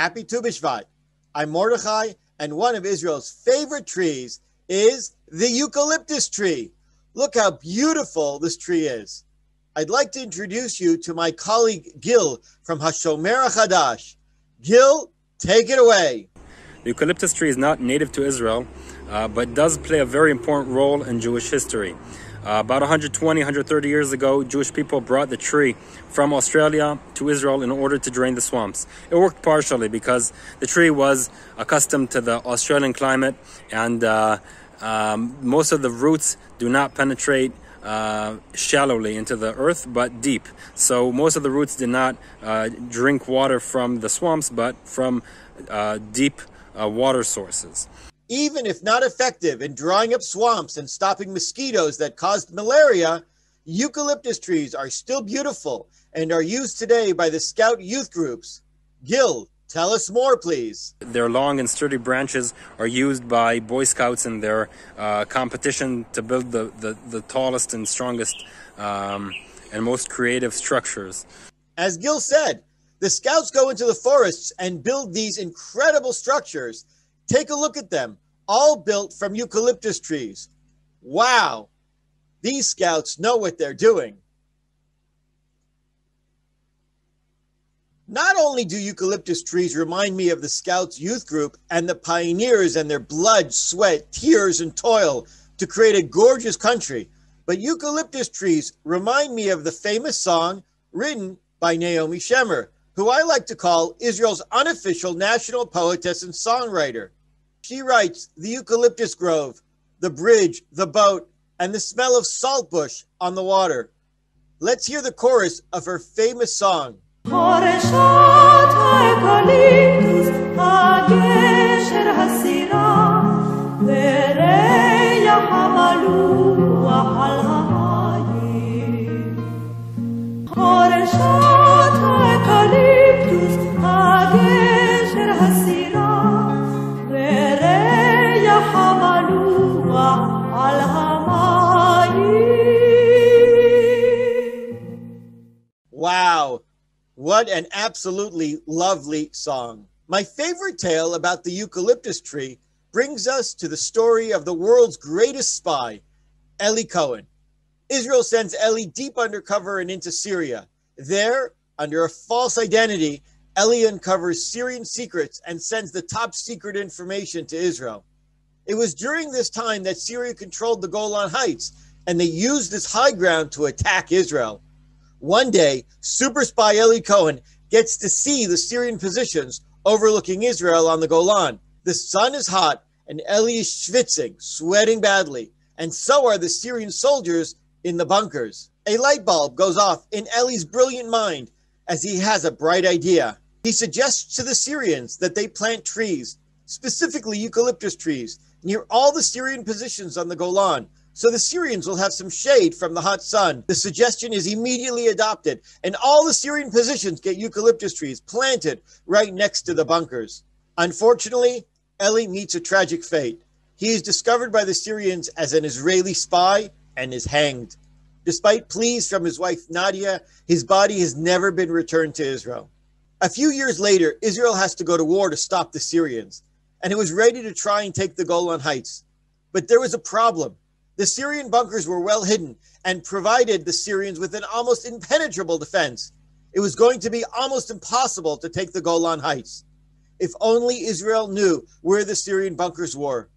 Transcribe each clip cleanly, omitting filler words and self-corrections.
Happy Tu BiShvat. I'm Mordechai, and one of Israel's favorite trees is the eucalyptus tree. Look how beautiful this tree is. I'd like to introduce you to my colleague Gil from HaShomer HaChadash. Gil, take it away. The eucalyptus tree is not native to Israel, but does play a very important role in Jewish history. About 120, 130 years ago, Jewish people brought the tree from Australia to Israel in order to drain the swamps. It worked partially because the tree was accustomed to the Australian climate, and most of the roots do not penetrate shallowly into the earth, but deep. So most of the roots did not drink water from the swamps, but from deep water sources. Even if not effective in drying up swamps and stopping mosquitoes that caused malaria, eucalyptus trees are still beautiful and are used today by the Scout youth groups. Gil, tell us more, please. Their long and sturdy branches are used by Boy Scouts in their competition to build the tallest and strongest and most creative structures. As Gil said, the Scouts go into the forests and build these incredible structures. Take a look at them, all built from eucalyptus trees. Wow, these Scouts know what they're doing. Not only do eucalyptus trees remind me of the Scouts youth group and the pioneers and their blood, sweat, tears, and toil to create a gorgeous country, but eucalyptus trees remind me of the famous song written by Naomi Shemer, who I like to call Israel's unofficial national poetess and songwriter. She writes, the eucalyptus grove, the bridge, the boat, and the smell of saltbush on the water. Let's hear the chorus of her famous song. Wow, what an absolutely lovely song. My favorite tale about the eucalyptus tree brings us to the story of the world's greatest spy, Eli Cohen. Israel sends Eli deep undercover and into Syria. There, under a false identity, Eli uncovers Syrian secrets and sends the top secret information to Israel. It was during this time that Syria controlled the Golan Heights, and they used this high ground to attack Israel. One day, super spy Eli Cohen gets to see the Syrian positions overlooking Israel on the Golan. The sun is hot, and Eli is schwitzing, sweating badly, and so are the Syrian soldiers in the bunkers. A light bulb goes off in Eli's brilliant mind as he has a bright idea. He suggests to the Syrians that they plant trees, specifically eucalyptus trees, near all the Syrian positions on the Golan, so the Syrians will have some shade from the hot sun. The suggestion is immediately adopted, and all the Syrian positions get eucalyptus trees planted right next to the bunkers. Unfortunately, Eli meets a tragic fate. He is discovered by the Syrians as an Israeli spy and is hanged. Despite pleas from his wife Nadia, his body has never been returned to Israel. A few years later, Israel has to go to war to stop the Syrians, and it was ready to try and take the Golan Heights. But there was a problem. The Syrian bunkers were well hidden and provided the Syrians with an almost impenetrable defense. It was going to be almost impossible to take the Golan Heights. If only Israel knew where the Syrian bunkers were.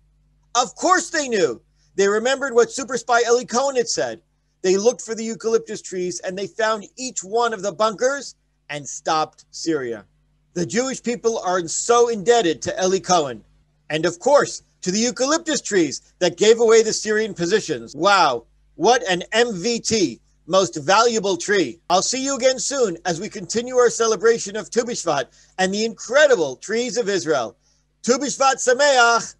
Of course they knew. They remembered what super spy Eli Cohen had said. They looked for the eucalyptus trees and they found each one of the bunkers and stopped Syria. The Jewish people are so indebted to Eli Cohen. And of course, to the eucalyptus trees that gave away the Syrian positions. Wow, what an MVT, most valuable tree. I'll see you again soon as we continue our celebration of Tu BiShvat and the incredible trees of Israel. Tu BiShvat Sameach!